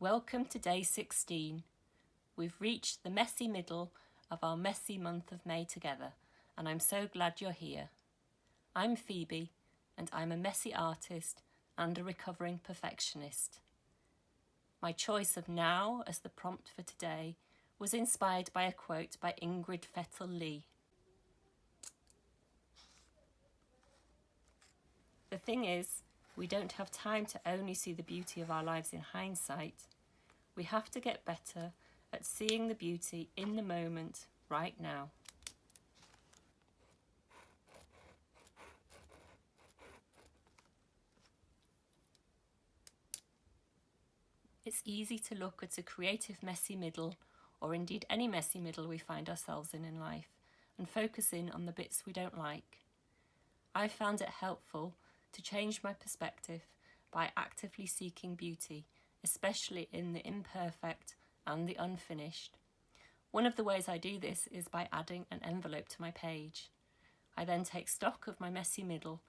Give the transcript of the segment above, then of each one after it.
Welcome to day 16. We've reached the messy middle of our messy month of May together, and I'm so glad you're here. I'm Phoebe, and I'm a messy artist and a recovering perfectionist. My choice of now as the prompt for today was inspired by a quote by Ingrid Fettel-Lee. The thing is, we don't have time to only see the beauty of our lives in hindsight. We have to get better at seeing the beauty in the moment right now. It's easy to look at a creative messy middle, or indeed any messy middle we find ourselves in life, and focus in on the bits we don't like. I found it helpful to change my perspective by actively seeking beauty, especially in the imperfect and the unfinished. One of the ways I do this is by adding an envelope to my page. I then take stock of my messy middle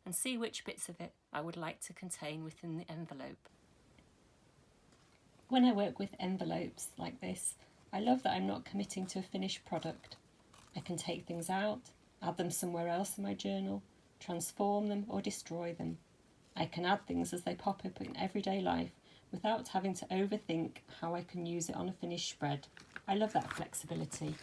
and see which bits of it I would like to contain within the envelope. When I work with envelopes like this, I love that I'm not committing to a finished product. I can take things out, add them somewhere else in my journal, transform them or destroy them. I can add things as they pop up in everyday life without having to overthink how I can use it on a finished spread. I love that flexibility.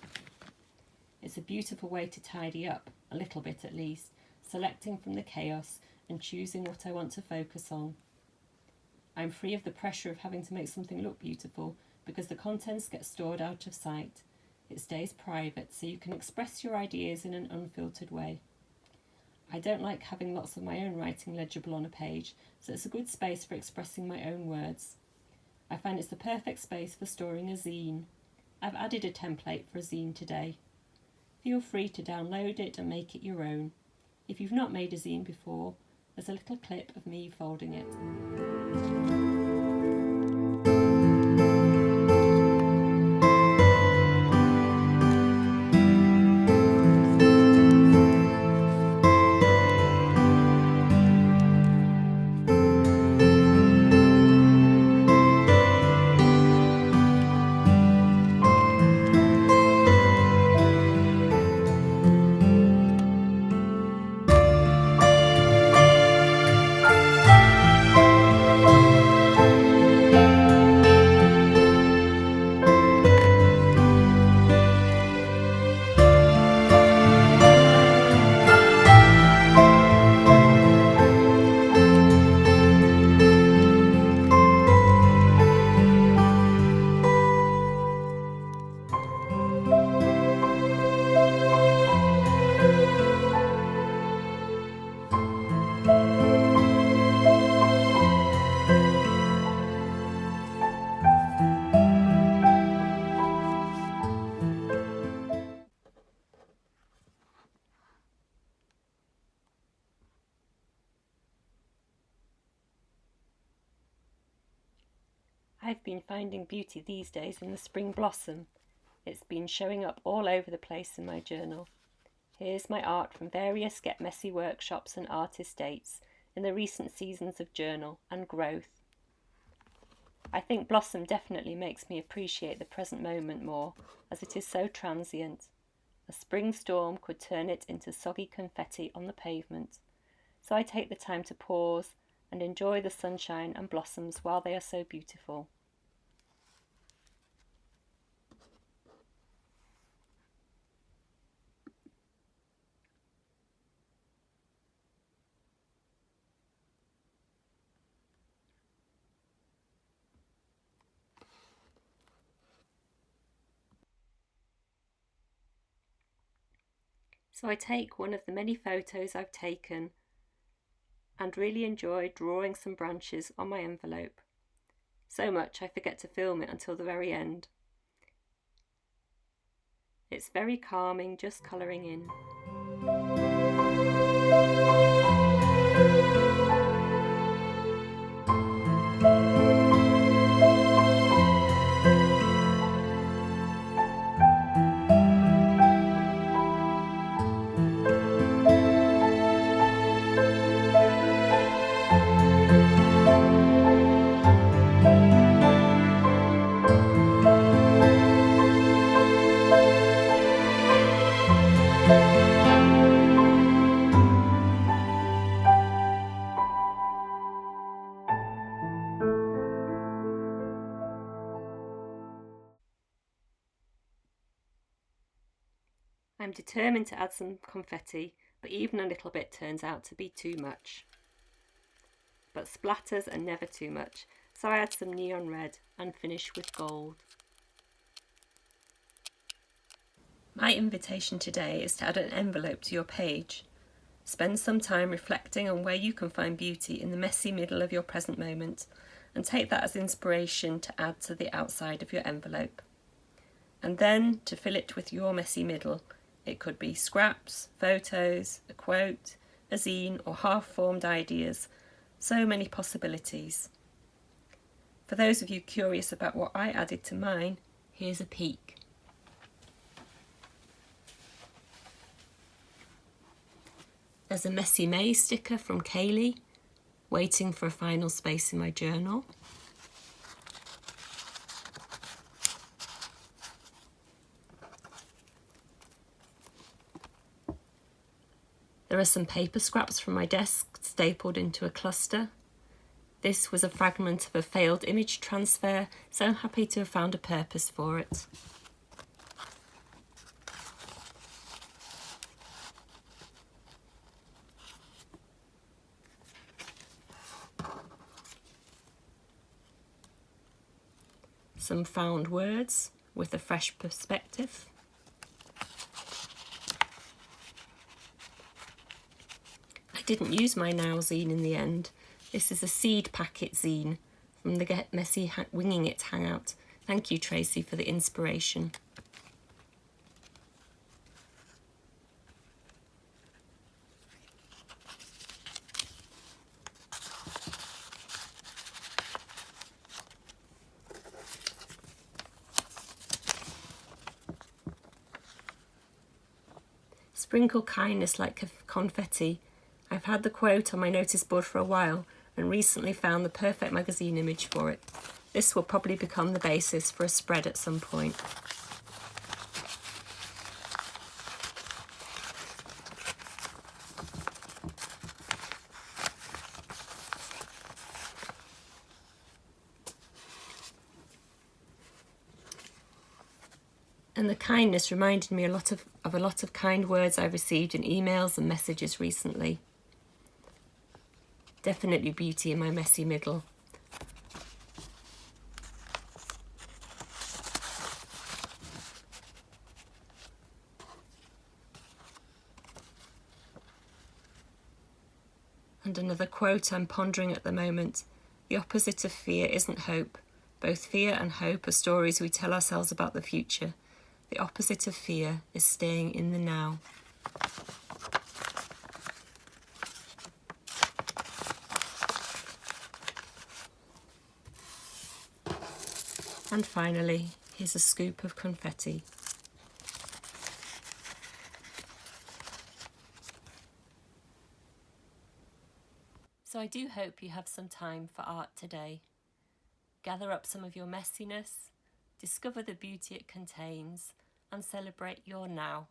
It's a beautiful way to tidy up, a little bit at least, selecting from the chaos and choosing what I want to focus on. I'm free of the pressure of having to make something look beautiful because the contents get stored out of sight. It stays private so you can express your ideas in an unfiltered way. I don't like having lots of my own writing legible on a page, so it's a good space for expressing my own words. I find it's the perfect space for storing a zine. I've added a template for a zine today. Feel free to download it and make it your own. If you've not made a zine before, there's a little clip of me folding it. I've been finding beauty these days in the spring blossom. It's been showing up all over the place in my journal. Here's my art from various Get Messy workshops and artist dates in the recent seasons of journal and growth. I think blossom definitely makes me appreciate the present moment more, as it is so transient. A spring storm could turn it into soggy confetti on the pavement, so I take the time to pause and enjoy the sunshine and blossoms while they are so beautiful. So I take one of the many photos I've taken and really enjoy drawing some branches on my envelope. So much I forget to film it until the very end. It's very calming just colouring in. I'm determined to add some confetti, but even a little bit turns out to be too much. But splatters are never too much, so I add some neon red and finish with gold. My invitation today is to add an envelope to your page. Spend some time reflecting on where you can find beauty in the messy middle of your present moment, and take that as inspiration to add to the outside of your envelope. And then to fill it with your messy middle. It could be scraps, photos, a quote, a zine, or half-formed ideas. So many possibilities. For those of you curious about what I added to mine, here's a peek. There's a Messy May sticker from Kaylee, waiting for a final space in my journal. There are some paper scraps from my desk stapled into a cluster. This was a fragment of a failed image transfer, so I'm happy to have found a purpose for it. Some found words with a fresh perspective. I didn't use my Now zine in the end. This is a seed packet zine from the Get Messy Winging It hangout. Thank you, Tracy, for the inspiration. Sprinkle kindness like confetti. I've had the quote on my notice board for a while and recently found the perfect magazine image for it. This will probably become the basis for a spread at some point. And the kindness reminded me a lot of kind words I received in emails and messages recently. Definitely beauty in my messy middle. And another quote I'm pondering at the moment. The opposite of fear isn't hope. Both fear and hope are stories we tell ourselves about the future. The opposite of fear is staying in the now. And finally, here's a scoop of confetti. So I do hope you have some time for art today. Gather up some of your messiness, discover the beauty it contains, and celebrate your now.